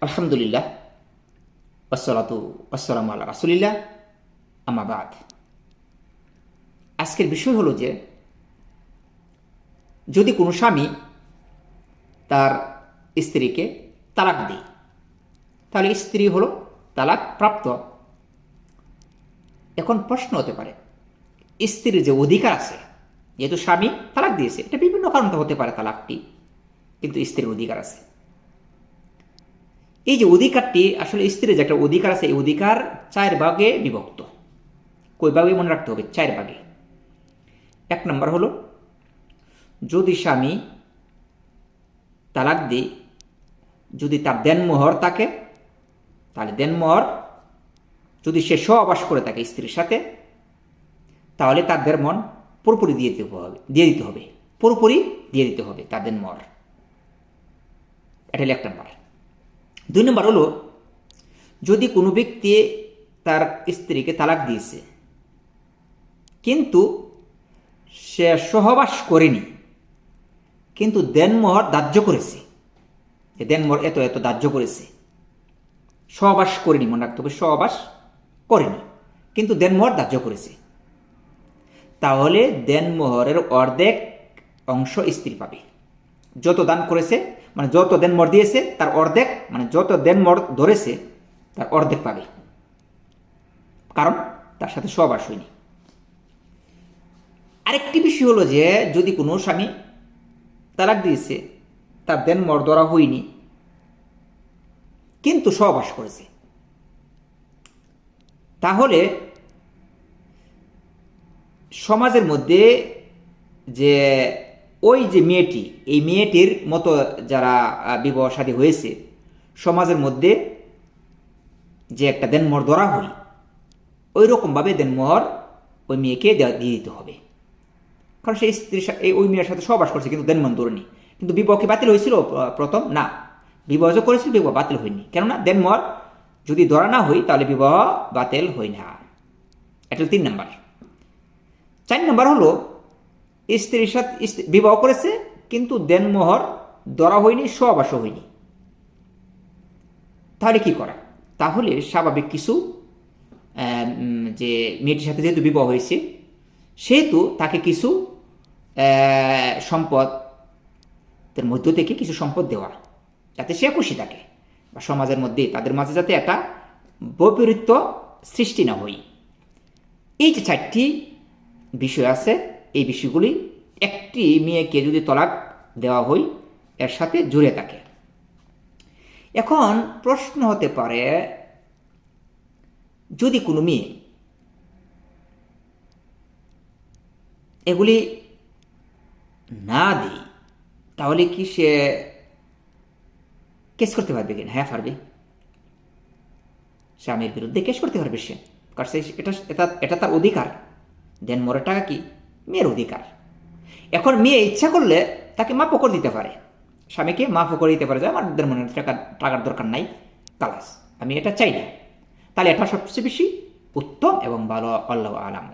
আলহামদুলিল্লাহ, ওয়াসসালাতু ওয়াসসালামু আলা রাসূলিল্লাহ, আম্মা বাদ। আজকের বিষয় হলো যে যদি কোনো স্বামী তার স্ত্রীকে তালাক দেয়, তাহলে স্ত্রী হলো তালাক প্রাপ্ত। এখন প্রশ্ন হতে পারে, স্ত্রীর যে অধিকার আছে, যেহেতু স্বামী তালাক দিয়েছে, এটা বিভিন্ন কারণে হতে পারে তালাকটি, কিন্তু স্ত্রীর অধিকার আছে। এই যে অধিকারটি, আসলে স্ত্রীর যে একটা অধিকার আছে, এই অধিকার 4 ভাগে বিভক্ত। কই ভাগে মনে রাখতে হবে? 4 ভাগে। 1 নম্বর হলো, যদি স্বামী তালাক দেয়, যদি তার দেনমোহর থাকে, তাহলে দেনমোহর যদি সে সহবাস করে থাকে স্ত্রীর সাথে, তাহলে তার দেনমোহর পুরোপুরি দিয়ে দিতে হবে, পুরোপুরি দিয়ে দিতে হবে তার দেনমোহর। এটা হলো 1 নম্বর। 2 নম্বর হলো, যদি কোনো ব্যক্তি তার স্ত্রীকে তালাক দিয়েছে কিন্তু সে সহবাস করেনি, কিন্তু দেনমোহর ধার্য করেছে, দেনমোহর এত এত ধার্য করেছে, সহবাস করেনি, মনে রাখতে হবে সহবাস করেনি, কিন্তু দেনমোহর ধার্য করেছে, তাহলে দেনমোহরের অর্ধেক অংশ স্ত্রী পাবে। যত দান করেছে, মানে যত দেনমোহর দিয়েছে তার অর্ধেক, মানে যত দেনমোহর ধরেছে তার অর্ধেক পাবে, কারণ তার সাথে সহবাস হয়নি। আরেকটি বিষয় হলো যে যদি কোনো স্বামী তালাক দিয়েছে, তার দেনমোহর ধরা হয়নি, কিন্তু সহবাস করেছে, তাহলে সমাজের মধ্যে যে ওই যে মেয়েটি, এই মেয়েটির মতো যারা বিবাহ শাদী হয়েছে, সমাজের মধ্যে যে একটা দেনমোহর ধরা হয়, ওই রকমভাবে দেনমোহর ওই মেয়েকে দিয়ে দিতে হবে। কারণ সেই স্ত্রীর সাথে, ওই মেয়ের সাথে সহবাস করছে কিন্তু দেনমোহর ধরেনি। কিন্তু বিবাহ কি বাতিল হয়েছিল প্রথম? না, বিবাহ যে করেছিল বিবাহ বাতিল হয়নি, কেননা দেনমোহর যদি ধরা না হয় তাহলে বিবাহ বাতিল হয় না। এটা 3 নম্বর। 4 নম্বর হলো, স্ত্রীর সাথে বিবাহ করেছে কিন্তু দেনমোহর ধরা হয়নি, সহবাসও হয়নি, তাহলে কি করা? তাহলে স্বাভাবিক কিছু, যে মেয়েটির সাথে যেহেতু বিবাহ হয়েছে, সেহেতু তাকে কিছু সম্পদের মধ্য থেকে কিছু সম্পদ দেওয়া, যাতে সে খুশি থাকে, বা সমাজের মধ্যে তাদের মাঝে যাতে একটা বৈপরীত্য সৃষ্টি না হয়। এই যে 4টি বিষয় আছে, এই বিষয়গুলি একটি মেয়েকে যদি তলাক দেওয়া হয় এর সাথে জুড়ে থাকে। এখন প্রশ্ন হতে পারে, যদি কোনো মেয়ে এগুলি না দেয়, তাহলে কি সে কেস করতে পারবে কিনা? হ্যাঁ, পারবে। স্বামীর বিরুদ্ধে কেস করতে পারবে সে, কারণ এটা তার অধিকার। দেনমোহরের টাকা কি মেয়ের অধিকার। এখন মেয়ে ইচ্ছা করলে তাকে মাফও করে দিতে পারে, স্বামীকে মাফও করে দিতে পারে যে আমার দেনমোহরের টাকার দরকার নাই, কালাস, আমি এটা চাই না। তাহলে এটা সবচেয়ে বেশি উত্তম এবং ভালো। আল্লাহু আলাম।